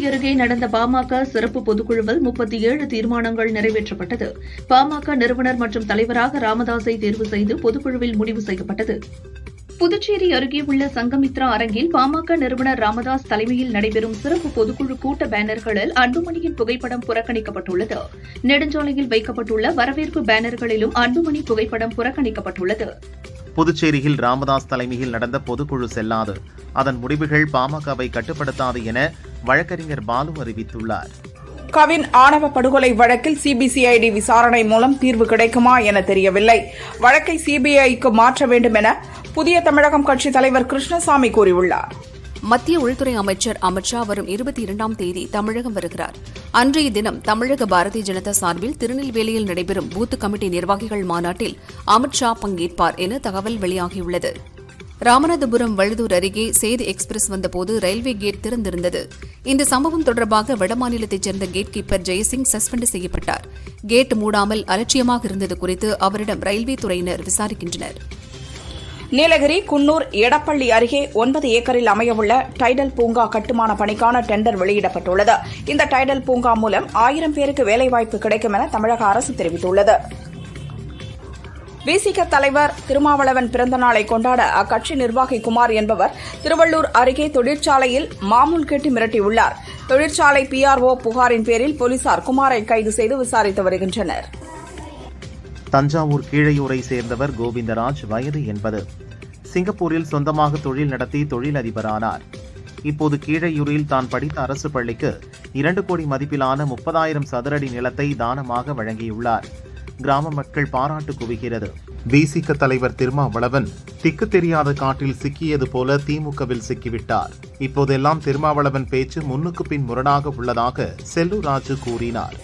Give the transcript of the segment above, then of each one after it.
அருகே நடந்த பாமக சிறப்பு பொதுக்குழுவில் 37 தீர்மானங்கள் நிறைவேற்றப்பட்டது. பாமக நிறுவனர் மற்றும் தலைவராக ராமதாஸை தேர்வு செய்து பொதுக்குழுவில் முடிவு செய்யப்பட்டது. புதுச்சேரி அருகே உள்ள சங்கமித்ரா அரங்கில் பாமக நிறுவனர் ராமதாஸ் தலைமையில் நடைபெறும் சிறப்பு பொதுக்குழு கூட்ட பேனர்களில் அன்புமணியின் புகைப்படம் புறக்கணிக்கப்பட்டுள்ளது. நெடுஞ்சாலையில் வைக்கப்பட்டுள்ள வரவேற்பு பேனர்களிலும் அன்புமணி புகைப்படம் புறக்கணிக்கப்பட்டுள்ளது. புதுச்சேரியில் ராமதாஸ் தலைமையில் நடந்த பொதுக்குழு செல்லாது, அதன் முடிவுகள் பாமகவை கட்டுப்படுத்தாது என வழக்கறிஞர் பாலு அறிவித்துள்ளார். கவின் ஆணவ படுகொலை வழக்கில் சிபிசிஐடி விசாரணை மூலம் தீர்வு கிடைக்குமா என தெரியவில்லை. வழக்கை சிபிஐக்கு மாற்ற வேண்டும் என புதிய தமிழகம் கட்சித் தலைவர் கிருஷ்ணசாமி கூறியுள்ளார். மத்திய உள்துறை அமைச்சர் அமித் ஷா வரும் 22ஆம் தேதி தமிழகம் வருகிறார். அன்றைய தினம் தமிழக பாரதிய ஜனதா சார்பில் திருநெல்வேலியில் நடைபெறும் பூத் கமிட்டி நிர்வாகிகள் மாநாட்டில் அமித் ஷா பங்கேற்பார் என தகவல் வெளியாகியுள்ளது. ராமநாதபுரம் வழுதூர் அருகே சேது எக்ஸ்பிரஸ் வந்தபோது ரயில்வே கேட் திறந்திருந்தது. இந்த சம்பவம் தொடர்பாக வடமாநிலத்தைச் சேர்ந்த கேட் கீப்பர் ஜெயசிங் சஸ்பெண்ட் செய்யப்பட்டார். கேட் மூடாமல் அலட்சியமாக இருந்தது குறித்து அவரிடம் ரயில்வே துறையினர் விசாரிக்கின்றனர். நீலகிரி குன்னூர் எடப்பள்ளி அருகே 9 ஏக்கரில் அமையவுள்ள டைடல் பூங்கா கட்டுமான பணிக்கான டெண்டர் வெளியிடப்பட்டுள்ளது. இந்த டைடல் பூங்கா மூலம் 1000 பேருக்கு வேலைவாய்ப்பு கிடைக்கும் என தமிழக அரசு தெரிவித்துள்ளது. விசிக தலைவர் திருமாவளவன் பிறந்த நாளை கொண்டாட அக்கட்சி நிர்வாகி குமார் என்பவர் திருவள்ளூர் அருகே தொழிற்சாலையில் மாமூல் கேட்டு மிரட்டியுள்ளார். தொழிற்சாலை பிஆர்ஓ புகாரின் பேரில் போலீசார் குமாரை கைது செய்து விசாரித்து வருகின்றனர். தஞ்சாவூர் கீழையூரை சேர்ந்தவர் கோவிந்தராஜ், வயது 80. சிங்கப்பூரில் சொந்தமாக தொழில் நடத்தி தொழிலதிபரானார். இப்போது கீழையூரில் தான் படித்த அரசு பள்ளிக்கு 2 கோடி மதிப்பிலான 30,000 சதுரடி நிலத்தை தானமாக வழங்கியுள்ளார். கிராம மக்கள் பாராட்டு குவிகிறது. விசிக தலைவர் திருமாவளவன் திக்கு தெரியாத காட்டில் சிக்கியது போல திமுகவில் சிக்கிவிட்டார். இப்போதெல்லாம் திருமாவளவன் பேச்சு முன்னுக்கு பின் முரணாக உள்ளதாக செல்லூர் ராஜு கூறினார்.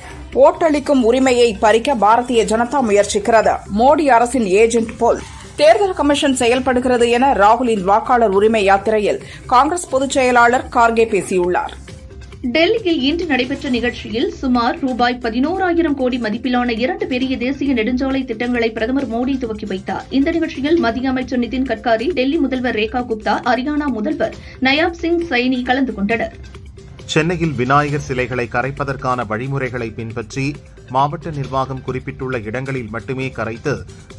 ஓட்டளிக்கும் உரிமையை பறிக்க பாரதிய ஜனதா முயற்சிக்கிறது. மோடி அரசின் ஏஜென்ட் போல் தேர்தல் கமிஷன் செயல்படுகிறது என ராகுலின் வாக்காளர் உரிமை யாத்திரையில் காங்கிரஸ் பொதுச் செயலாளர் கார்கே பேசியுள்ளார். டெல்லியில் இன்று நடைபெற்ற நிகழ்ச்சியில் சுமார் ரூபாய் 11,000 கோடி மதிப்பிலான 2 பெரிய தேசிய நெடுஞ்சாலை திட்டங்களை பிரதமர் மோடி துவக்கி வைத்தார். இந்த நிகழ்ச்சியில் மத்திய அமைச்சர் நிதின் கட்காரி, டெல்லி முதல்வர் ரேகா குப்தா, ஹரியானா முதல்வர் நயாப் சிங் சைனி கலந்து கொண்டனர். சென்னையில் விநாயகர் சிலைகளை கரைப்பதற்கான வழிமுறைகளை பின்பற்றி மாவட்ட நிர்வாகம் குறிப்பிட்டுள்ள இடங்களில் மட்டுமே கரைத்து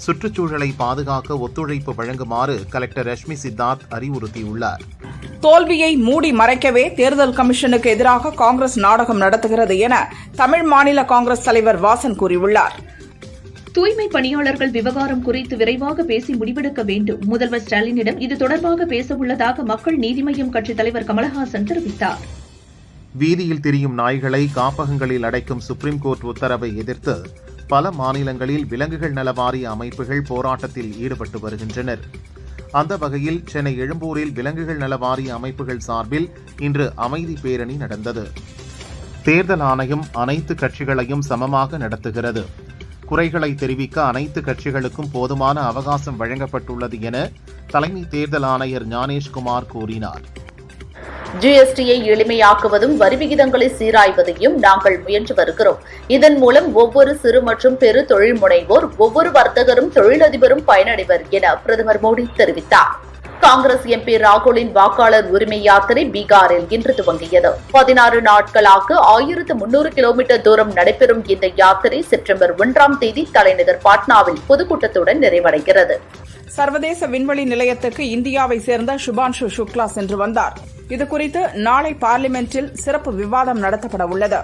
சுற்றுச்சூழலை பாதுகாக்க ஒத்துழைப்பு வழங்குமாறு கலெக்டர் ரஷ்மி சித்தார்த் அறிவுறுத்தியுள்ளார். தோல்வியை மூடி மறைக்கவே தேர்தல் கமிஷனுக்கு எதிராக காங்கிரஸ் நாடகம் நடத்துகிறது என தமிழ் மாநில காங்கிரஸ் தலைவர் வாசன் கூறியுள்ளார். தூய்மை பணியாளர்கள் விவகாரம் குறித்து விரைவாக பேசி முடிவெடுக்க வேண்டும். முதல்வர் ஸ்டாலினிடம் இது தொடர்பாக பேசவுள்ளதாக மக்கள் நீதி மய்யம் கட்சித் தலைவர் கமலஹாசன் தெரிவித்தார். வீதியில் திரியும் நாய்களை காப்பகங்களில் அடைக்கும் சுப்ரீம் கோர்ட் உத்தரவை எதிர்த்து பல மாநிலங்களில் விலங்குகள் நல வாரிய அமைப்புகள் போராட்டத்தில் ஈடுபட்டு வருகின்றனர். அந்த வகையில் சென்னை எழும்பூரில் விலங்குகள் நல வாரிய அமைப்புகள் சார்பில் இன்று அமைதி பேரணி நடந்தது. தேர்தல் ஆணையம் அனைத்து கட்சிகளையும் சமமாக நடத்துகிறது. குறைகளை தெரிவிக்க அனைத்து கட்சிகளுக்கும் போதுமான அவகாசம் வழங்கப்பட்டுள்ளது என தலைமை தேர்தல் ஆணையர் ஞானேஷ்குமார் கூறினார். ஜிஎஸ்டியை எளிமையாக்குவதும் வரி விகிதங்களை சீராய்வதையும் நாங்கள் முயன்று வருகிறோம். இதன் மூலம் ஒவ்வொரு சிறு மற்றும் பெரு தொழில் முனைவோர், ஒவ்வொரு வர்த்தகரும், தொழிலதிபரும் பயனடைவர் என பிரதமர் மோடி தெரிவித்தார். காங்கிரஸ் எம்பி ராகுலின் வாக்காளர் உரிமை யாத்திரை பீகாரில் இன்று துவங்கியது. 16 நாட்களாக 1300 கிலோமீட்டர் தூரம் நடைபெறும் இந்த யாத்திரை செப்டம்பர் 1ஆம் தேதி தலைநகர் பாட்னாவில் பொதுக்கூட்டத்துடன் நிறைவடைகிறது. சர்வதேச விண்வெளி நிலையத்துக்கு இந்தியாவை சேர்ந்த சுபான்ஷு சுக்லா சென்று வந்தார். இதுகுறித்து நாளை பார்லிமென்டில் சிறப்பு விவாதம் நடத்தப்பட உள்ளது.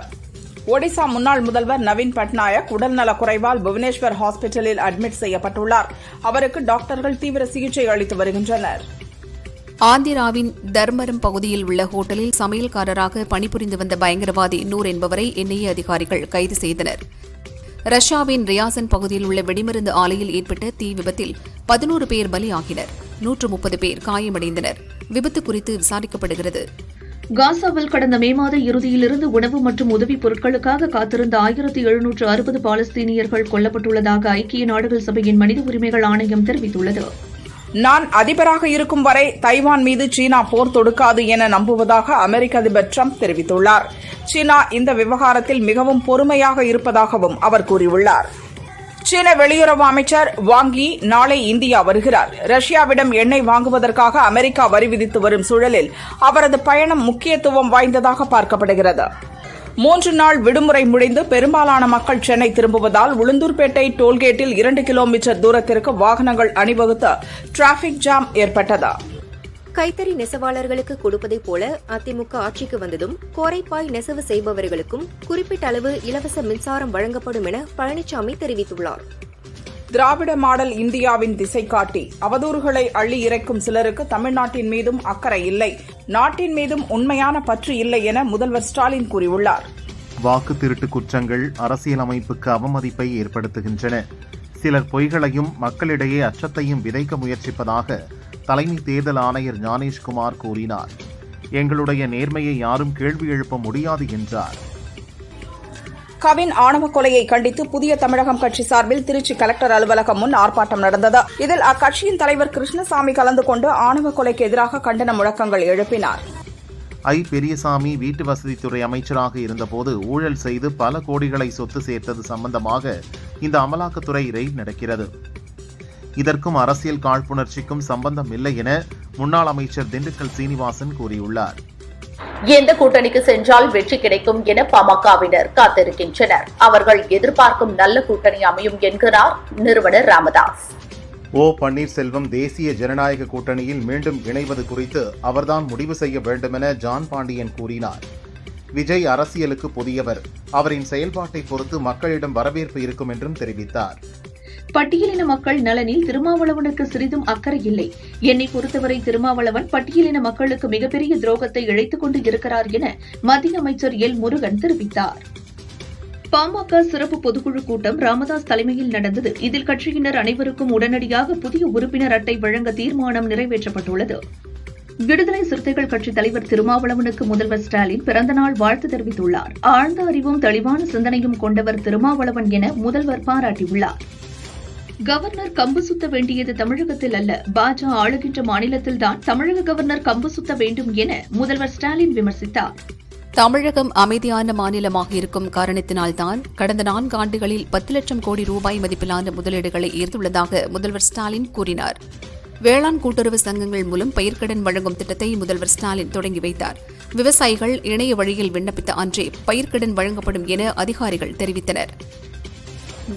ஒடிசா முன்னாள் முதல்வர் நவீன் பட்நாயக் உடல்நலக் குறைவால் புவனேஸ்வர் ஹாஸ்பிட்டலில் அட்மிட் செய்யப்பட்டுள்ளார். அவருக்கு டாக்டர்கள் தீவிர சிகிச்சை அளித்து வருகின்றனர். ஆந்திராவின் தர்மரம் பகுதியில் உள்ள ஹோட்டலில் சமையல்காரராக பணிபுரிந்து வந்த பயங்கரவாதி நூர் என்பவரை என்ஐஏ அதிகாரிகள் கைது செய்தனர். ரஷ்யாவின் ரியாசன் பகுதியில் உள்ள வெடிமருந்து ஆலையில் ஏற்பட்ட தீ விபத்தில் 11 பேர் பலியாகினர். 130 பேர் காயமடைந்தனர். விபத்து குறித்து விசாரிக்கப்படுகிறது. காசாவில் கடந்த மே மாத இறுதியிலிருந்து உணவு மற்றும் உதவிப் பொருட்களுக்காக காத்திருந்த 1760 பாலஸ்தீனியர்கள் கொல்லப்பட்டுள்ளதாக ஐக்கிய நாடுகள் சபையின் மனித உரிமைகள் ஆணையம் தெரிவித்துள்ளது. நான் அதிபராக இருக்கும் வரை தைவான் மீது சீனா போர் தொடுக்காது என நம்புவதாக அமெரிக்க அதிபர் டிரம்ப் தெரிவித்துள்ளார். சீனா இந்த விவகாரத்தில் மிகவும் பொறுமையாக இருப்பதாகவும் அவர் கூறியுள்ளார். சீன வெளியுறவு அமைச்சர் வாங் யி நாளை இந்தியா வருகிறார். ரஷ்யாவிடம் எண்ணெய் வாங்குவதற்காக அமெரிக்கா வரி விதித்து வரும் சூழலில் அவரது பயணம் முக்கியத்துவம் வாய்ந்ததாக பார்க்கப்படுகிறது. 3 நாள் விடுமுறை முடிந்து பெரும்பாலான மக்கள் சென்னை திரும்புவதால் உளுந்தூர்பேட்டை டோல்கேட்டில் 2 கிலோமீட்டர் தூரத்திற்கு வாகனங்கள் அணிவகுத்து டிராபிக் ஜாம் ஏற்பட்டது. கைத்தறி நெசவாளர்களுக்கு கொடுப்பதைப் போல அதிமுக ஆட்சிக்கு வந்ததும் கோரைப்பாய் நெசவு செய்பவர்களுக்கும் குறிப்பிட்ட அளவு இலவச மின்சாரம் வழங்கப்படும் என பழனிசாமி தெரிவித்துள்ளார். திராவிட மாடல் இந்தியாவின் திசை காட்டி அவதூறுகளை அள்ளி இறைக்கும் சிலருக்கு தமிழ்நாட்டின் மீதும் அக்கறை இல்லை, நாட்டின் மீதும் உண்மையான பற்று இல்லை என முதல்வர் ஸ்டாலின் கூறியுள்ளார். வாக்கு திருட்டு குற்றங்கள் அரசியலமைப்புக்கு அவமதிப்பை ஏற்படுத்துகின்றன. சிலர் பொய்களையும் மக்களிடையே அச்சத்தையும் விதைக்க முயற்சிப்பதாக தலைமை தேர்தல் ஆணையர் ஞானேஷ்குமார் கூறினார். எங்களுடைய நேர்மையை யாரும் கேள்வி எழுப்ப முடியாது என்றார். கவின் ஆணவ கொலையை கண்டித்து புதிய தமிழகம் கட்சி சார்பில் திருச்சி கலெக்டர் அலுவலகம் முன் ஆர்ப்பாட்டம் நடந்தது. இதில் அக்கட்சியின் தலைவர் கிருஷ்ணசாமி கலந்து கொண்டு ஆணவ கொலைக்கு எதிராக கண்டன முழக்கங்கள் எழுப்பினார். பெரியசாமி வீட்டு வசதித்துறை அமைச்சராக இருந்தபோது ஊழல் செய்து பல கோடிகளை சொத்து சேர்த்தது சம்பந்தமாக இந்த அமலாக்கத்துறை ரெய்ட் நடக்கிறது. இதற்கும் அரசியல் காழ்ப்புணர்ச்சிக்கும் சம்பந்தம் இல்லை என முன்னாள் அமைச்சர் திண்டுக்கல் சீனிவாசன் கூறியுள்ளார். எந்த கூட்டணிக்கு சென்றால் வெற்றி கிடைக்கும் என பாமகவினர் காத்திருக்கின்றனர். அவர்கள் எதிர்பார்க்கும் நல்ல கூட்டணி அமையும் என்கிறார் நிறுவனர் ராமதாஸ். பன்னீர்செல்வம் தேசிய ஜனநாயக கூட்டணியில் மீண்டும் இணைவது குறித்து அவர்தான் முடிவு செய்ய வேண்டுமென ஜான் பாண்டியன் கூறினார். விஜய் அரசியலுக்கு புதியவர், அவரின் செயல்பாட்டை பொறுத்து மக்களிடம் வரவேற்பு இருக்கும் என்றும் தெரிவித்தார். பட்டியலின மக்கள் நலனில் திருமாவளவனுக்கு சிறிதும் அக்கறை இல்லை. என்னை பொறுத்தவரை திருமாவளவன் பட்டியலின மக்களுக்கு மிகப்பெரிய துரோகத்தை இழைத்துக் கொண்டு இருக்கிறார் என மத்திய அமைச்சர் எல் முருகன் தெரிவித்தார். பாமக சிறப்பு பொதுக்குழு கூட்டம் ராமதாஸ் தலைமையில் நடந்தது. இதில் கட்சியினர் அனைவருக்கும் உடனடியாக புதிய உறுப்பினர் அட்டை வழங்க தீர்மானம் நிறைவேற்றப்பட்டுள்ளது. விடுதலை சிறுத்தைகள் கட்சித் தலைவர் திருமாவளவனுக்கு முதல்வர் ஸ்டாலின் பிறந்தநாள் வாழ்த்து தெரிவித்துள்ளார். ஆழ்ந்த அறிவும் தெளிவான சிந்தனையும் கொண்டவர் திருமாவளவன் என முதல்வர் பாராட்டியுள்ளார். கவர்னர் கம்பு சுத்த வேண்டியது தமிழகத்தில் அல்ல, பாஜக ஆளுகின்ற மாநிலத்தில்தான் தமிழக கவர்னர் கம்பு சுத்த வேண்டும் என முதல்வர் ஸ்டாலின் விமர்சித்தார். தமிழகம் அமைதியான மாநிலமாக இருக்கும் காரணத்தினால்தான் கடந்த 4 ஆண்டுகளில் 10 லட்சம் கோடி ரூபாய் மதிப்பிலான முதலீடுகளை ஈர்த்துள்ளதாக முதல்வர் ஸ்டாலின் கூறினார். வேளாண் கூட்டுறவு சங்கங்கள் மூலம் பயிர்க்கடன் வழங்கும் திட்டத்தை முதல்வர் ஸ்டாலின் தொடங்கி வைத்தார். விவசாயிகள் இணைய வழியில் விண்ணப்பித்த அன்றே பயிர்க்கடன் வழங்கப்படும் என அதிகாரிகள் தெரிவித்தனர்.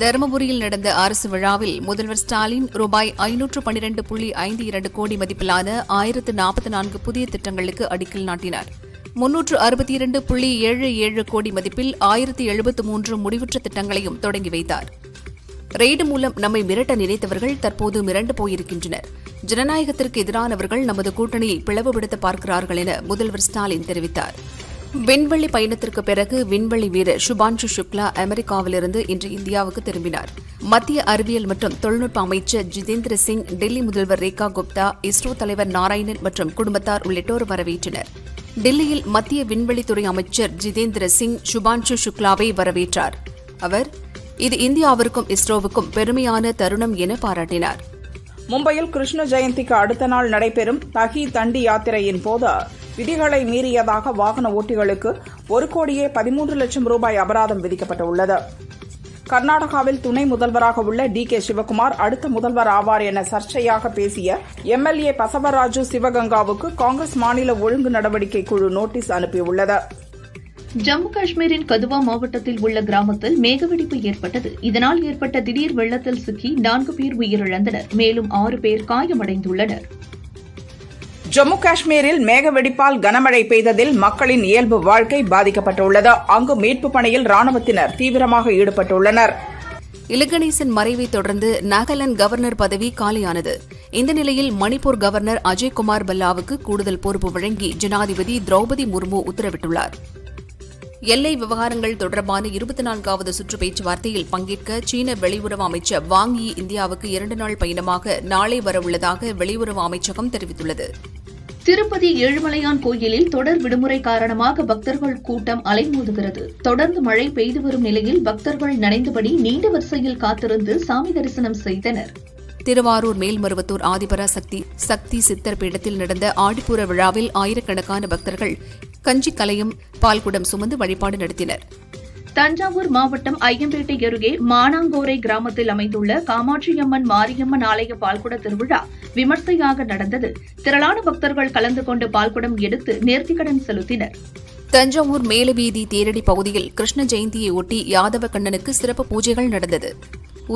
தருமபுரியில் நடந்த அரசு விழாவில் முதல்வர் ஸ்டாலின் ரூபாய் 512.52 கோடி மதிப்பிலான 1044 புதிய திட்டங்களுக்கு அடிக்கல் நாட்டினார். 362.77 கோடி மதிப்பில் 1073 முடிவுற்ற திட்டங்களையும் தொடங்கி வைத்தார். ரெய்டு மூலம் நம்மை மிரட்ட நினைத்தவர்கள் தற்போது மிரண்டு போயிருக்கின்றனர். ஜனநாயகத்திற்கு எதிரானவர்கள் நமது கூட்டணியை பிளவுபடுத்த பார்க்கிறார்கள் என முதல்வர் ஸ்டாலின் தெரிவித்தார். விண்வெளி பயணத்திற்கு பிறகு விண்வெளி வீரர் சுபான்ஷு சுக்லா அமெரிக்காவிலிருந்து இன்று இந்தியாவுக்கு திரும்பினார். மத்திய அறிவியல் மற்றும் தொழில்நுட்ப அமைச்சர் ஜிதேந்திர சிங், டெல்லி முதல்வர் ரேகா குப்தா, இஸ்ரோ தலைவர் நாராயணன் மற்றும் குடும்பத்தார் உள்ளிட்டோர் வரவேற்றனர். டெல்லியில் மத்திய விண்வெளித்துறை அமைச்சர் ஜிதேந்திர சிங் சுபான்ஷு சுக்லாவை வரவேற்றார். அவர் இது இந்தியாவிற்கும் இஸ்ரோவுக்கும் பெருமையான தருணம் என பாராட்டினார். மும்பையில் கிருஷ்ண ஜெயந்திக்கு அடுத்த நாள் நடைபெறும் தகி தண்டி யாத்திரையின் போது விதிகளை மீறியதாக வாகன ஓட்டிகளுக்கு 1,13 லட்சம் ரூபாய் அபராதம் விதிக்கப்பட்டுள்ளது. கர்நாடகாவில் துணை முதல்வராக உள்ள DK சிவகுமார் அடுத்த முதல்வர் ஆவார் என சர்ச்சையாக பேசிய MLA பசவராஜு சிவகங்காவுக்கு காங்கிரஸ் மாநில ஒழுங்கு நடவடிக்கை குழு நோட்டீஸ் அனுப்பியுள்ளது. ஜம்மு காஷ்மீரின் கதுவா மாவட்டத்தில் உள்ள கிராமத்தில் மேகவெடிப்பு ஏற்பட்டது. இதனால் ஏற்பட்ட திடீர் வெள்ளத்தில் சிக்கி 4 பேர் உயிரிழந்தனர். மேலும் 6 பேர் காயமடைந்துள்ளனர். ஜம்மு காஷ்மீரில் மேகவெடிப்பால் கனமழை பெய்ததில் மக்களின் இயல்பு வாழ்க்கை பாதிக்கப்பட்டுள்ளது. அங்கு மீட்புப் பணியில் ராணுவத்தினர் தீவிரமாக ஈடுபட்டுள்ளனர். இலகணேசன் மறைவை தொடர்ந்து நாகாலாந்து கவர்னர் பதவி காலியானது. இந்த நிலையில் மணிப்பூர் கவர்னர் அஜய்குமார் பல்லாவுக்கு கூடுதல் பொறுப்பு வழங்கி ஜனாதிபதி திரௌபதி முர்மு உத்தரவிட்டுள்ளார். எல்லை விவகாரங்கள் தொடர்பான 24வது சுற்று பேச்சுவார்த்தையில் பங்கேற்க சீன வெளியுறவு அமைச்சர் வாங் யி இந்தியாவுக்கு 2 நாள் பயணமாக நாளை வரவுள்ளதாக வெளியுறவு அமைச்சகம் தெரிவித்துள்ளது. திருப்பதி ஏழுமலையான் கோயிலில் தொடர் விடுமுறை காரணமாக பக்தர்கள் கூட்டம் அலைமோதுகிறது. தொடர்ந்து மழை பெய்து வரும் நிலையில் பக்தர்கள் நனைந்தபடி நீண்ட வரிசையில் காத்திருந்து சாமி தரிசனம் செய்தனர். திருவாரூர் மேல்மருவத்தூர் ஆதிபரா சக்தி சித்தர் பீடத்தில் நடந்த ஆடிப்பூர விழாவில் ஆயிரக்கணக்கான பக்தர்கள் கஞ்சி கலையும் பால்குடம் சுமந்து வழிபாடு நடத்தினர். தஞ்சாவூர் மாவட்டம் ஐயம்பேட்டை அருகே மானாங்கோரை கிராமத்தில் அமைந்துள்ள காமாட்சியம்மன் மாரியம்மன் ஆலய பால்குட திருவிழா விமர்சையாக நடந்தது. திரளான பக்தர்கள் கலந்து கொண்டு பால்குடம் எடுத்து நேர்த்திக்கடன் செலுத்தினர். தஞ்சாவூர் மேலவீதி தேரடி பகுதியில் கிருஷ்ண ஜெயந்தியை ஒட்டி யாதவ கண்ணனுக்கு சிறப்பு பூஜைகள் நடந்தது.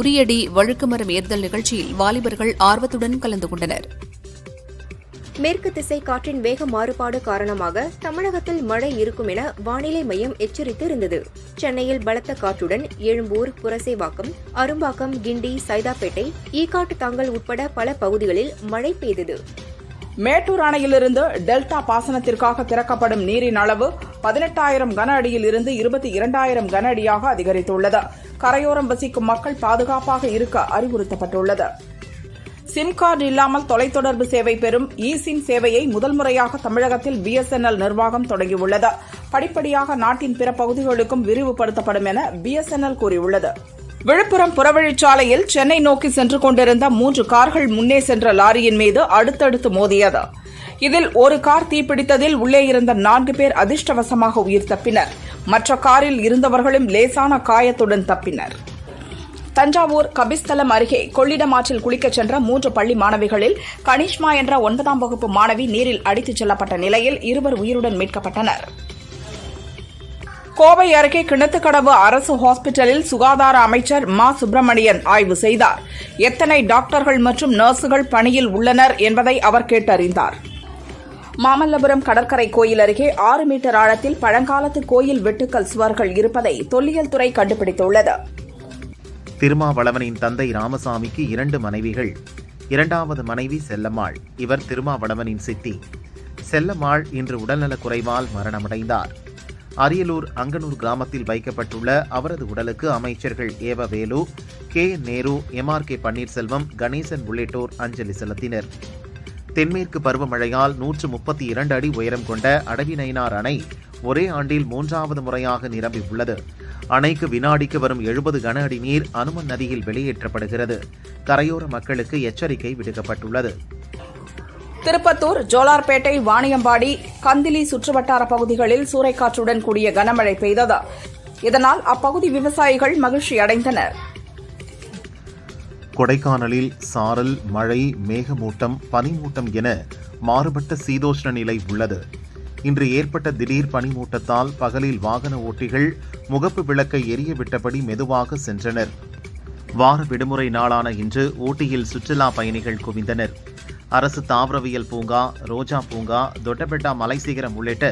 உரியடி வழுக்குமரம் ஏறுதல் நிகழ்ச்சியில் வாலிபர்கள் ஆர்வத்துடன் கலந்து கொண்டனர். மேற்கு திசை காற்றின் வேக மாறுபாடு காரணமாக தமிழகத்தில் மழை இருக்கும் என வானிலை மையம் எச்சரித்திருந்தது. சென்னையில் பலத்த காற்றுடன் எழும்பூர், புரசைவாக்கம், அரும்பாக்கம், கிண்டி, சைதாப்பேட்டை, ஈக்காட்டு தாங்கல் உட்பட பல பகுதிகளில் மழை பெய்தது. மேட்டூர் அணையிலிருந்து டெல்டா பாசனத்திற்காக திறக்கப்படும் நீரின் அளவு 18,000 கன அடியில் இருந்து 22,000 கன அடியாக அதிகரித்துள்ளது. கரையோரம் வசிக்கும் மக்கள் பாதுகாப்பாக இருக்க அறிவுறுத்தப்பட்டுள்ளது. சிம் கார்டு இல்லாமல் தொலைத்தொடர்பு சேவை பெறும் இ-சிம் சேவையை முதல் முறையாக தமிழகத்தில் பிஎஸ்என்எல் நிர்வாகம் தொடங்கியுள்ளது. படிப்படியாக நாட்டின் பிற பகுதிகளுக்கும் விரிவுபடுத்தப்படும் என பிஎஸ்என்எல் கூறியுள்ளது. விழுப்புரம் புறவழிச்சாலையில் சென்னை நோக்கி சென்று கொண்டிருந்த 3 கார்கள் முன்னே சென்ற லாரியின் மீது அடுத்தடுத்து மோதியது. இதில் ஒரு கார் தீப்பிடித்ததில் உள்ளே இருந்த 4 பேர் அதிர்ஷ்டவசமாக உயிர் தப்பினர். மற்ற காரில் இருந்தவர்களும் லேசான காயத்துடன் தப்பினர். தஞ்சாவூர் கபிஸ்தலம் அருகே கொள்ளிடம் ஆற்றில் குளிக்கச் சென்ற 3 பள்ளி மாணவிகளில் கனிஷ்மா என்ற 9ஆம் வகுப்பு மாணவி நீரில் அடித்துச் செல்லப்பட்ட நிலையில் 2 உயிருடன் மீட்கப்பட்டனர். கோவை அருகே கிணத்துக்கடவு அரசு ஹாஸ்பிட்டலில் சுகாதார அமைச்சர் மா சுப்பிரமணியன் ஆய்வு செய்தார். எத்தனை டாக்டர்கள் மற்றும் நர்சுகள் பணியில் உள்ளனர் என்பதை அவர் கேட்டறிந்தார். மாமல்லபுரம் கடற்கரை கோயில் அருகே 6 மீட்டர் ஆழத்தில் பழங்காலத்து கோயில் வெட்டுக்கல் சுவர்கள் இருப்பதை தொல்லியல் துறை கண்டுபிடித்துள்ளது. திருமாவளவனின் தந்தை ராமசாமிக்கு 2 மனைவிகள். 2வது மனைவி செல்லம்மாள். இவர் திருமாவளவனின் சித்தி. செல்லம்மாள் இன்று உடல்நலக் குறைவால் மரணமடைந்தார். அரியலூர் அங்கனூர் கிராமத்தில் வைக்கப்பட்டுள்ள அவரது உடலுக்கு அமைச்சர்கள் ஏவ வேலு, கே நேரு, MRK பன்னீர்செல்வம், கணேசன் உள்ளிட்டோர் அஞ்சலி செலுத்தினர். தென்மேற்கு பருவமழையால் 132 அடி உயரம் கொண்ட அடவிநயினார் அணை ஒரே ஆண்டில் 3வது முறையாக நிரம்பியுள்ளது. அணைக்கு வினாடிக்கு வரும் 70 கன அடி நீர் அனுமன் நதியில் வெளியேற்றப்படுகிறது. கரையோர மக்களுக்கு எச்சரிக்கை விடுக்கப்பட்டுள்ளது. திருப்பத்தூர், ஜோலார்பேட்டை, வாணியம்பாடி, கந்திலி சுற்றுவட்டார பகுதிகளில் சூறைக்காற்றுடன் கூடிய கனமழை பெய்தது. இதனால் அப்பகுதி விவசாயிகள் மகிழ்ச்சி அடைந்தனர். கொடைக்கானலில் சாரல், மழை, மேகமூட்டம், பனிமூட்டம் என மாறுபட்ட சீதோஷ்ண நிலை உள்ளது. இன்று ஏற்பட்ட திடீர் பனிமூட்டத்தால் பகலில் வாகன ஓட்டிகள் முகப்பு விளக்கை எரிய விட்டபடி மெதுவாக சென்றனர். வார விடுமுறை நாளான இன்று ஊட்டியில் சுற்றுலா பயணிகள் குவிந்தனர். அரசு தாவரவியல் பூங்கா, ரோஜா பூங்கா, தொட்டபெட்டா மலைசிகரம் உள்ளிட்ட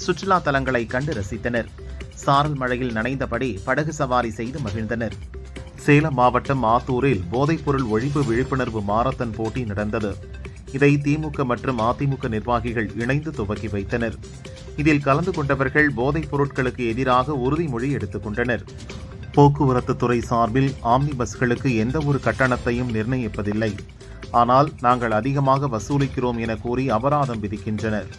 சுற்றுலா தலங்களை கண்டு ரசித்தனர். சாரல் மழையில் நனைந்தபடி படகு சவாரி செய்து மகிழ்ந்தனர். சேலம் மாவட்டம் ஆத்தூரில் போதைப்பொருள் ஒழிப்பு விழிப்புணர்வு மாரத்தான் போட்டி நடந்தது. இதை திமுக மற்றும் அதிமுக நிர்வாகிகள் இணைந்து துவக்கி வைத்தனர். இதில் கலந்து கொண்டவர்கள் போதைப் பொருட்களுக்கு எதிராக உறுதிமொழி எடுத்துக் கொண்டனர். போக்குவரத்து துறை சார்பில் ஆம்னி பஸ்களுக்கு எந்த ஒரு கட்டணத்தையும் நிர்ணயிப்பதில்லை. ஆனால் நாங்கள் அதிகமாக வசூலிக்கிறோம் என கூறி அபராதம் விதிக்கின்றனர்.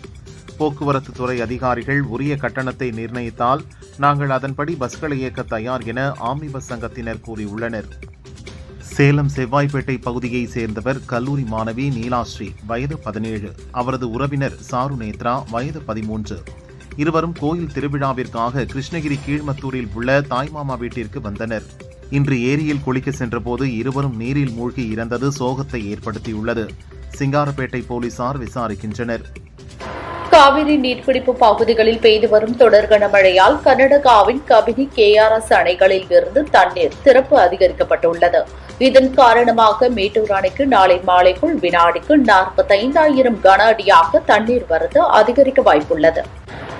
போக்குவரத்து துறை அதிகாரிகள் உரிய கட்டணத்தை நிர்ணயித்தால் நாங்கள் அதன்படி பஸ்களை இயக்க தயார் என ஆம்னி பஸ் சங்கத்தினர் கூறியுள்ளனர். சேலம் செவ்வாய்ப்பேட்டை பகுதியைச் சேர்ந்தவர் கல்லூரி மாணவி நீலாஸ்ரீ, வயது 17. அவரது உறவினர் சாரு நேத்ரா, வயது 13. இருவரும் கோயில் திருவிழாவிற்காக கிருஷ்ணகிரி கீழ்மத்தூரில் உள்ள தாய்மாமா வீட்டிற்கு வந்தனர். இன்று ஏரியில் குளிக்க சென்றபோது இருவரும் நீரில் மூழ்கி இறந்தது சோகத்தை ஏற்படுத்தியுள்ளது. சிங்காரப்பேட்டை போலீசார் விசாரிக்கின்றனர். காவிரி நீர்பிடிப்பு பகுதிகளில் பெய்து வரும் தொடர் கனமழையால் கர்நாடகாவின் கபினி, KRS அணைகளில் இருந்து தண்ணீர் திறப்பு அதிகரிக்கப்பட்டுள்ளது. இதன் காரணமாக மேட்டூர் அணைக்கு நாளை மாலைக்குள் வினாடிக்கு 45,000 கன அடியாக தண்ணீர் வரத்து அதிகரிக்க வாய்ப்புள்ளது.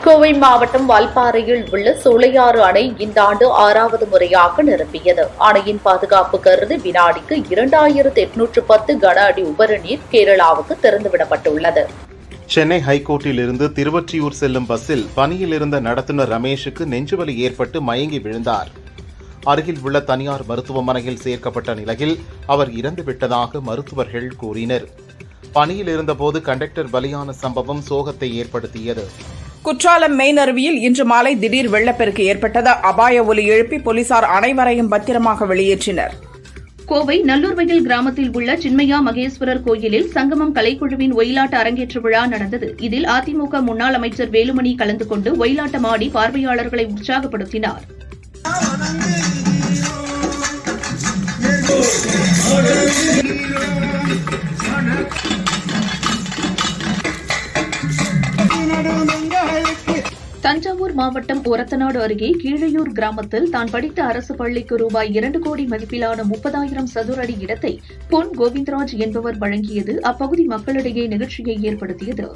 கோவை மாவட்டம் வால்பாறையில் உள்ள சோலையாறு அணை இந்த ஆண்டு 6வது முறையாக நிரம்பியது. அணையின் பாதுகாப்பு கருதி வினாடிக்கு 2,810 கன அடி உபரி நீர் கேரளாவுக்கு திறந்துவிடப்பட்டுள்ளது. சென்னை ஹைகோர்ட்டில் இருந்து திருவொற்றியூர் செல்லும் பஸ்ஸில் பணியில் இருந்த நடத்துனர் ரமேஷுக்கு நெஞ்சுவலி ஏற்பட்டு மயங்கி விழுந்தார். அருகில் உள்ள தனியார் மருத்துவமனையில் சேர்க்கப்பட்ட நிலையில் அவர் இறந்துவிட்டதாக மருத்துவர்கள் கூறினர். பணியில் இருந்தபோது கண்டக்டர் பலியான சம்பவம் சோகத்தை ஏற்படுத்தியது. குற்றாலம் மெயின் அருவியில் இன்று மாலை திடீர் வெள்ளப்பெருக்கு ஏற்பட்டது. அபாய ஒலி எழுப்பி போலீசார் அனைவரையும் பத்திரமாக வெளியேற்றினர். கோவை நல்லூர்வயல் கிராமத்தில் உள்ள சின்மயா மகேஸ்வரர் கோயிலில் சங்கமம் கலைக்குழுவின் ஒயிலாட்ட அரங்கேற்ற விழா நடந்தது. இதில் அதிமுக முன்னாள் அமைச்சர் வேலுமணி கலந்து கொண்டு ஒயிலாட்டமாடி பார்வையாளர்களை உற்சாகப்படுத்தினார். தஞ்சாவூர் மாவட்டம் ஒரத்தநாடு அருகே கீழையூர் கிராமத்தில் தான் படித்த அரசு பள்ளிக்கு ரூபாய் 2 கோடி மதிப்பிலான 30,000 சதுர அடி இடத்தை பொன் கோவிந்தராஜ் என்பவர் வழங்கியது அப்பகுதி மக்களிடையே நிகழ்ச்சியை ஏற்படுத்தியது.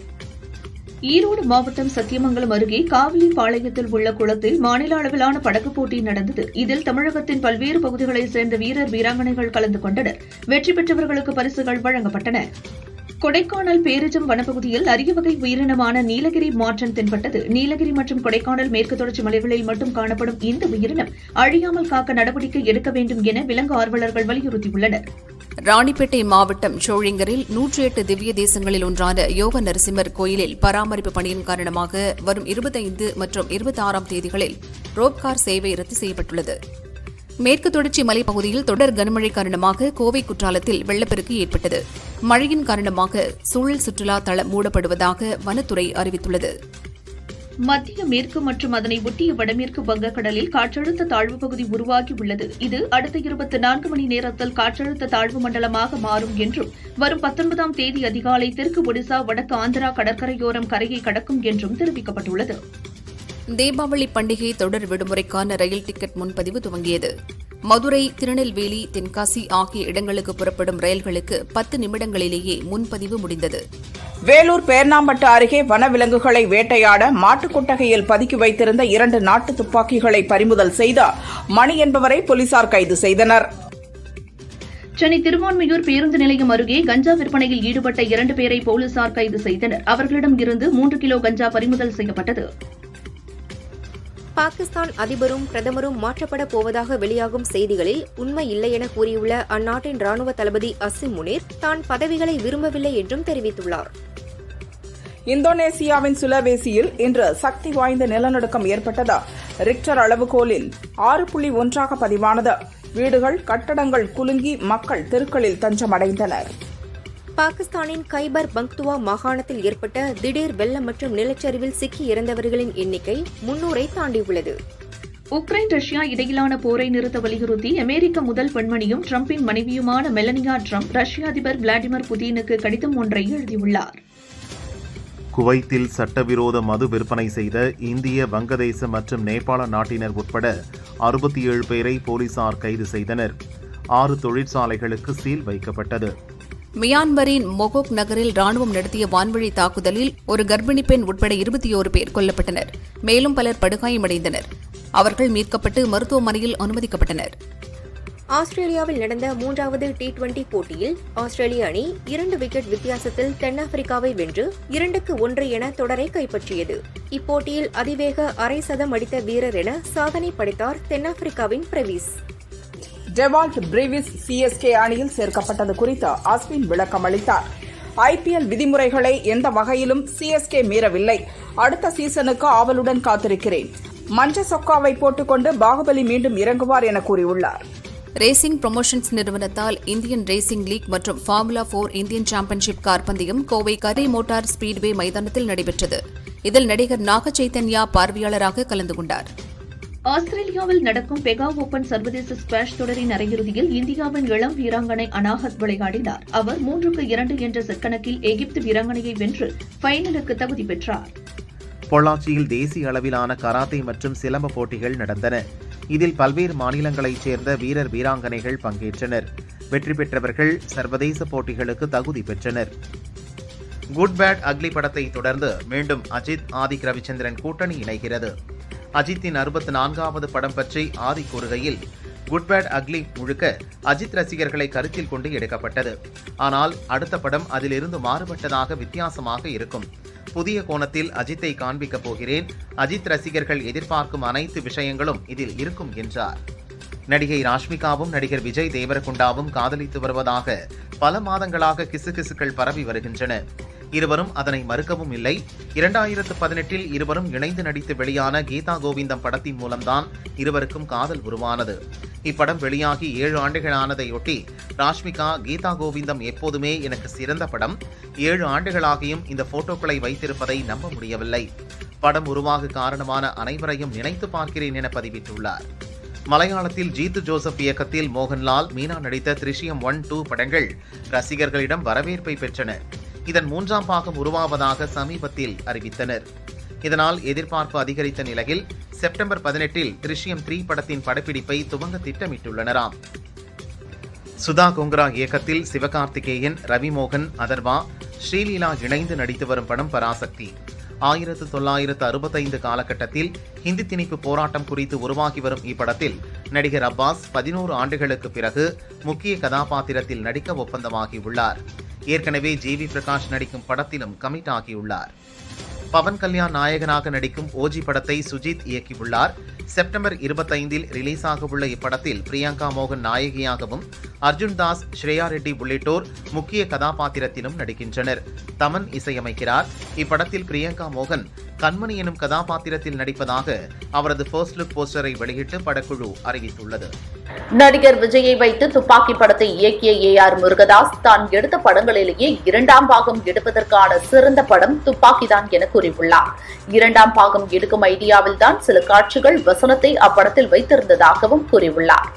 ஈரோடு மாவட்டம் சத்தியமங்கலம் அருகே காவிலிப்பாளையத்தில் உள்ள குளத்தில் மாநில அளவிலான படகுப் போட்டி நடந்தது. இதில் தமிழகத்தின் பல்வேறு பகுதிகளைச் சேர்ந்த வீரர் வீராங்கனைகள் கலந்து கொண்டனர். வெற்றி பெற்றவர்களுக்கு பரிசுகள் வழங்கப்பட்டன. கொடைக்கானல் பேரிஜம் வனப்பகுதியில் அரிய வகை உயிரினமான நீலகிரி மாற்றன் தென்பட்டது. நீலகிரி மற்றும் கொடைக்கானல் மேற்கு தொடர்ச்சி மலைகளில் மட்டும் காணப்படும் இந்த உயிரினம் அழியாமல் காக்க நடவடிக்கை எடுக்க வேண்டும் என விலங்கு ஆர்வலர்கள் வலியுறுத்தியுள்ளனர். ராணிப்பேட்டை மாவட்டம் ஷோழிங்கரில் 108 திவ்ய தேசங்களில் ஒன்றான யோக நரசிம்மர் கோயிலில் பராமரிப்பு பணியின் காரணமாக வரும் 25 மற்றும் 26ஆம் தேதிகளில் ரோப்கார் சேவை ரத்து செய்யப்பட்டுள்ளது. மேற்கு தொடர்ச்சி மலைப்பகுதியில் தொடர் கனமழை காரணமாக கோவை குற்றாலத்தில் வெள்ளப்பெருக்கு ஏற்பட்டது. மழையின் காரணமாக சூழல் சுற்றுலா தளம் மூடப்படுவதாக வனத்துறை அறிவித்துள்ளது. மத்திய மேற்கு மற்றும் அதனை ஒட்டிய வடமேற்கு வங்கக்கடலில் காற்றழுத்த தாழ்வு பகுதி உருவாகியுள்ளது. இது அடுத்த 24 மணி நேரத்தில் காற்றழுத்த தாழ்வு மண்டலமாக மாறும் என்றும் வரும் 19ஆம் தேதி அதிகாலை தெற்கு ஒடிசா வடக்கு ஆந்திரா கடற்கரையோரம் கரையை கடக்கும் என்றும் தெரிவிக்கப்பட்டுள்ளது. தீபாவளி பண்டிகை தொடர் விடுமுறைக்கான ரயில் டிக்கெட் முன்பதிவு துவங்கியது. மதுரை, திருநெல்வேலி, தென்காசி ஆகிய இடங்களுக்கு புறப்படும் ரயில்களுக்கு 10 நிமிடங்களிலேயே முன்பதிவு முடிந்தது. வேலூர் பேர்ணாம்பட்டு அருகே வனவிலங்குகளை வேட்டையாட மாட்டுக்கொட்டகையில் பதுக்கி வைத்திருந்த 2 நாட்டு துப்பாக்கிகளை பறிமுதல் செய்த மணி என்பவரை போலீசார் கைது செய்தனர். சென்னை திருவான்மியூர் பேருந்து நிலையம் அருகே கஞ்சா விற்பனையில் ஈடுபட்ட 2 பேரை போலீசார் கைது செய்தனர். அவர்களிடம் இருந்து 3 கிலோ கஞ்சா பறிமுதல் செய்யப்பட்டது. பாகிஸ்தான் அதிபரும் பிரதமரும் மாற்றப்பட போவதாக வெளியாகும் செய்திகளில் உண்மை இல்லை என கூறியுள்ள அந்நாட்டின் ராணுவ தளபதி அசிம் முனீர் தான் பதவிகளை விரும்பவில்லை என்றும் தெரிவித்துள்ளார். இந்தோனேசியாவின் சுலவேசியில் இன்று சக்தி வாய்ந்த நிலநடுக்கம் ஏற்பட்டது. ரிக்டர் அளவுகோலில் 6.1 பதிவானது. வீடுகள், கட்டடங்கள் குலுங்கி மக்கள் தெருக்களில் தஞ்சமடைந்தனர். பாகிஸ்தானின் கைபர் பங்க்துவா மாகாணத்தில் ஏற்பட்ட திடீர் வெள்ளம் மற்றும் நிலச்சரிவில் சிக்கி இறந்தவர்களின் எண்ணிக்கை 300-ஐ தாண்டியுள்ளது. உக்ரைன் ரஷ்யா இடையிலான போரை நிறுத்த வலியுறுத்தி அமெரிக்க முதல் பெண்மணியும் டிரம்பின் மனைவியுமான மெலனியா டிரம்ப் ரஷ்ய அதிபர் விளாடிமிர் புதினுக்கு கடிதம் ஒன்றை எழுதியுள்ளார். குவைத்தில் சட்டவிரோத மது விற்பனை செய்த இந்திய, வங்கதேச மற்றும் நேபாள நாட்டினர் உட்பட 67 பேரை போலீசார் கைது செய்தனர். 6 தொழிற்சாலைகளுக்கு சீல் வைக்கப்பட்டது. மியான்மரின் மொகோக் நகரில் ராணுவம் நடத்திய வான்வழி தாக்குதலில் ஒரு கர்ப்பிணி பெண் உட்பட 21 பேர் கொல்லப்பட்டனர். மேலும் பலர் படுகாயமடைந்தனர். அவர்கள் மீட்கப்பட்டு மருத்துவமனையில் அனுமதிக்கப்பட்டனர். ஆஸ்திரேலியாவில் நடந்த 3வது T20 போட்டியில் ஆஸ்திரேலிய அணி 2 விக்கெட் வித்தியாசத்தில் தென்னாப்பிரிக்காவை வென்று 2-1 என தொடரை கைப்பற்றியது. இப்போட்டியில் அதிவேக அரை சதம் அடித்த வீரர் என சாதனை படைத்தார் தென்னாப்பிரிக்காவின் பிரவிஸ். டெவால்ட் பிரீவிஸ் CSK அணியில் சேர்க்கப்பட்டது குறித்து அஸ்வின் விளக்கம் அளித்தார். IPL விதிமுறைகளை எந்த வகையிலும் CSK மீறவில்லை. அடுத்த சீசனுக்கு ஆவலுடன் காத்திருக்கிறேன். மஞ்ச சொக்காவை போட்டுக்கொண்டு பாகுபலி மீண்டும் இறங்குவார் என கூறியுள்ளார். ரேசிங் புரமோஷன்ஸ் நிறுவனத்தால் இந்தியன் ரேசிங் லீக் மற்றும் ஃபார்முலா 4 இந்தியன் சாம்பியன்ஷிப் கார் பந்தயம் கோவை கரை மோட்டார் ஸ்பீட்வே மைதானத்தில் நடைபெற்றது. இதில் நடிகர் நாக சைத்தன்யா பார்வையாளராக கலந்து கொண்டார். ஆஸ்திரேலியாவில் நடக்கும் பெகா ஓபன் சர்வதேச ஸ்குவாஷ் தொடரின் அரையிறுதியில் இந்தியாவின் இளம் வீராங்கனை அனாஹத் விளையாடினார். அவர் 3-2 என்ற செட் கணக்கில் எகிப்து வீராங்கனையை வென்று ஃபைனலுக்கு தகுதி பெற்றார். பொள்ளாச்சியில் தேசிய அளவிலான கராத்தே மற்றும் சிலம்ப போட்டிகள் நடந்தன. இதில் பல்வேறு மாநிலங்களைச் சேர்ந்த வீரர் வீராங்கனைகள் பங்கேற்றனர். வெற்றி பெற்றவர்கள் சர்வதேச போட்டிகளுக்கு தகுதி பெற்றனர். குட் பேட் அக்லி படத்தை தொடர்ந்து மீண்டும் அஜித், ஆதிக் ரவிச்சந்திரன் கூட்டணி இணைகிறது. அஜித்தின் 64வது படம் பற்றி ஆதி கூறுகையில், குட் பேட் அக்லி முழுக்க அஜித் ரசிகர்களை கருத்தில் கொண்டு எடுக்கப்பட்டது. ஆனால் அடுத்த படம் அதிலிருந்து மாறுபட்டதாக, வித்தியாசமாக இருக்கும். புதிய கோணத்தில் அஜித்தை காண்பிக்கப் போகிறேன். அஜித் ரசிகர்கள் எதிர்பார்க்கும் அனைத்து விஷயங்களும் இதில் இருக்கும் என்றார். நடிகை ராஷ்மிகாவும் நடிகர் விஜய் தேவரகுண்டாவும் காதலித்து வருவதாக பல மாதங்களாக கிசுகிசுக்கள் பரவி வருகின்றன. இருவரும் அதனை மறுக்கவும் இல்லை. 2018இல் இருவரும் இணைந்து நடித்து வெளியான கீதா கோவிந்தம் படத்தின் மூலம்தான் இருவருக்கும் காதல் உருவானது. இப்படம் வெளியாகி 7 ஆண்டுகளானதையொட்டி ராஷ்மிகா, கீதா கோவிந்தம் எப்போதுமே எனக்கு சிறந்த படம், 7 ஆண்டுகளாகியும் இந்த போட்டோக்களை வைத்திருப்பதை நம்ப முடியவில்லை. படம் உருவாக காரணமான அனைவரையும் நினைத்து பார்க்கிறேன் என பதிவிட்டுள்ளார். மலையாளத்தில் ஜீத்து ஜோசப் இயக்கத்தில் மோகன்லால், மீனா நடித்த திரிஷியம் 1, 2 படங்கள் ரசிகர்களிடம் வரவேற்பை பெற்றன. இதன் 3ஆம் பாகம் உருவாவதாக சமீபத்தில் அறிவித்தனர். இதனால் எதிர்பார்ப்பு அதிகரித்த நிலையில் செப்டம்பர் 18 திரிஷியம் 3 படத்தின் படப்பிடிப்பை துவங்க திட்டமிட்டுள்ளனராம். சுதா கோங்கரா இயக்கத்தில் சிவகார்த்திகேயன், ரவிமோகன், அதர்வா, ஸ்ரீலீலா இணைந்து நடித்து வரும் படம் பராசக்தி. 1965 காலகட்டத்தில் ஹிந்தி திணிப்பு போராட்டம் குறித்து உருவாகி வரும் இப்படத்தில் நடிகர் அப்பாஸ் 11 ஆண்டுகளுக்கு பிறகு முக்கிய கதாபாத்திரத்தில் நடிக்க ஒப்பந்தமாகியுள்ளார். ஏற்கனவே ஜிவி பிரகாஷ் நடிக்கும் படத்திலும் கமிட் ஆகியுள்ளார். பவன் கல்யாண் நாயகனாக நடிக்கும் ஓஜி படத்தை சுஜித் இயக்கியுள்ளார். செப்டம்பர் 25 ரிலீஸ் ஆக உள்ள இப்படத்தில் பிரியங்கா மோகன் நாயகியாகவும், அர்ஜுன் தாஸ், ஸ்ரேயா ரெட்டி உள்ளிட்டோர் முக்கிய கதாபாத்திரத்திலும் நடிக்கின்றனர். தமன் இசையமைக்கிறார். இப்படத்தில் பிரியங்கா மோகன் கண்மணி எனும் கதாபாத்திரத்தில் நடிப்பதாக அவரது ஃபர்ஸ்ட் லுக் போஸ்டரை வெளியிட்டு படக்குழு அறிவித்துள்ளது. நடிகர் விஜயை வைத்து துப்பாக்கி படத்தை இயக்கிய AR முருகதாஸ் தான் எடுத்த படங்களிலேயே 2ஆம் பாகம் எடுப்பதற்கான சிறந்த படம் துப்பாக்கிதான் என கூறியுள்ளார். 2ஆம் பாகம் எடுக்கும் ஐடியாவில் தான் சில காட்சிகள் வசனத்தை அப்படத்தில் வைத்திருந்ததாகவும் கூறியுள்ளார்.